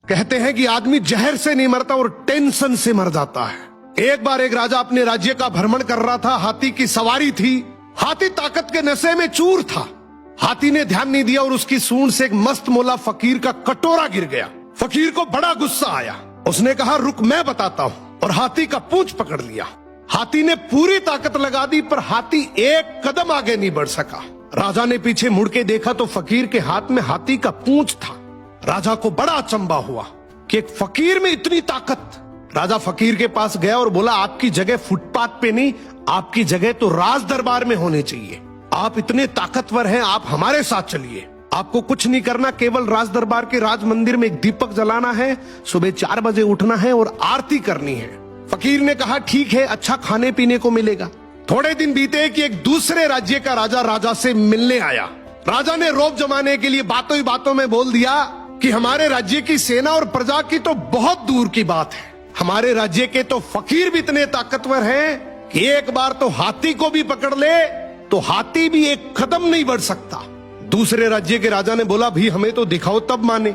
कहते हैं कि आदमी जहर से नहीं मरता और टेंशन से मर जाता है। एक बार एक राजा अपने राज्य का भ्रमण कर रहा था। हाथी की सवारी थी। हाथी ताकत के नशे में चूर था। हाथी ने ध्यान नहीं दिया और उसकी सूंड से एक मस्त मोला फकीर का कटोरा गिर गया। फकीर को बड़ा गुस्सा आया। उसने कहा, रुक मैं बताता हूँ, और हाथी का पूंछ पकड़ लिया। हाथी ने पूरी ताकत लगा दी, पर हाथी एक कदम आगे नहीं बढ़ सका। राजा ने पीछे मुड़ के देखा तो फकीर के हाथ में हाथी का पूंछ था। राजा को बड़ा अचंबा हुआ कि एक फकीर में इतनी ताकत। राजा फकीर के पास गया और बोला, आपकी जगह फुटपाथ पे नहीं, आपकी जगह तो राज दरबार में होनी चाहिए। आप इतने ताकतवर हैं, आप हमारे साथ चलिए। आपको कुछ नहीं करना, केवल राज दरबार के राज मंदिर में एक दीपक जलाना है, सुबह 4 बजे उठना है और आरती करनी है। फकीर ने कहा, ठीक है, अच्छा खाने पीने को मिलेगा। थोड़े दिन बीते कि एक दूसरे राज्य का राजा से मिलने आया। राजा ने रौब जमाने के लिए बातों ही बातों में बोल दिया कि हमारे राज्य की सेना और प्रजा की तो बहुत दूर की बात है, हमारे राज्य के तो फकीर भी इतने ताकतवर हैं कि एक बार तो हाथी को भी पकड़ ले तो हाथी भी एक कदम नहीं बढ़ सकता। दूसरे राज्य के राजा ने बोला, भी हमें तो दिखाओ तब माने।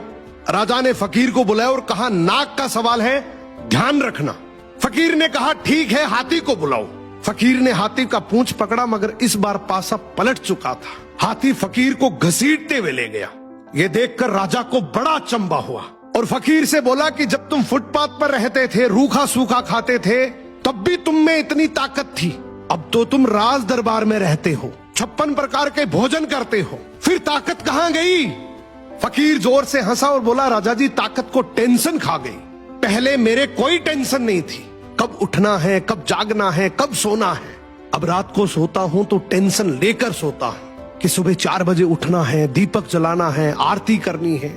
राजा ने फकीर को बुलाया और कहा, नाक का सवाल है, ध्यान रखना। फकीर ने कहा, ठीक है, हाथी को बुलाओ। फकीर ने हाथी का पूंछ पकड़ा, मगर इस बार पासा पलट चुका था। हाथी फकीर को घसीटते हुए ले गया। ये देखकर राजा को बड़ा अचंबा हुआ और फकीर से बोला कि जब तुम फुटपाथ पर रहते थे, रूखा सूखा खाते थे, तब भी तुम में इतनी ताकत थी। अब तो तुम राज दरबार में रहते हो, 56 प्रकार के भोजन करते हो, फिर ताकत कहाँ गई? फकीर जोर से हंसा और बोला, राजा जी, ताकत को टेंशन खा गई। पहले मेरे कोई टेंशन नहीं थी, कब उठना है, कब जागना है, कब सोना है। अब रात को सोता हूं तो टेंशन लेकर सोता हूं कि सुबह 4 बजे उठना है, दीपक जलाना है, आरती करनी है।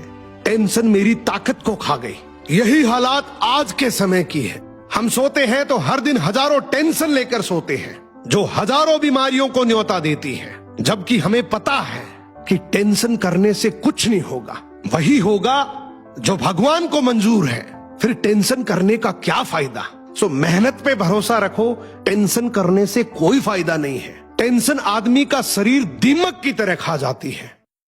टेंशन मेरी ताकत को खा गई। यही हालात आज के समय की है। हम सोते हैं तो हर दिन हजारों टेंशन लेकर सोते हैं, जो हजारों बीमारियों को न्योता देती है, जबकि हमें पता है कि टेंशन करने से कुछ नहीं होगा। वही होगा जो भगवान को मंजूर है। फिर टेंशन करने का क्या फायदा? सो मेहनत पे भरोसा रखो, टेंशन करने से कोई फायदा नहीं है। टेंशन आदमी का शरीर दीमक की तरह खा जाती है।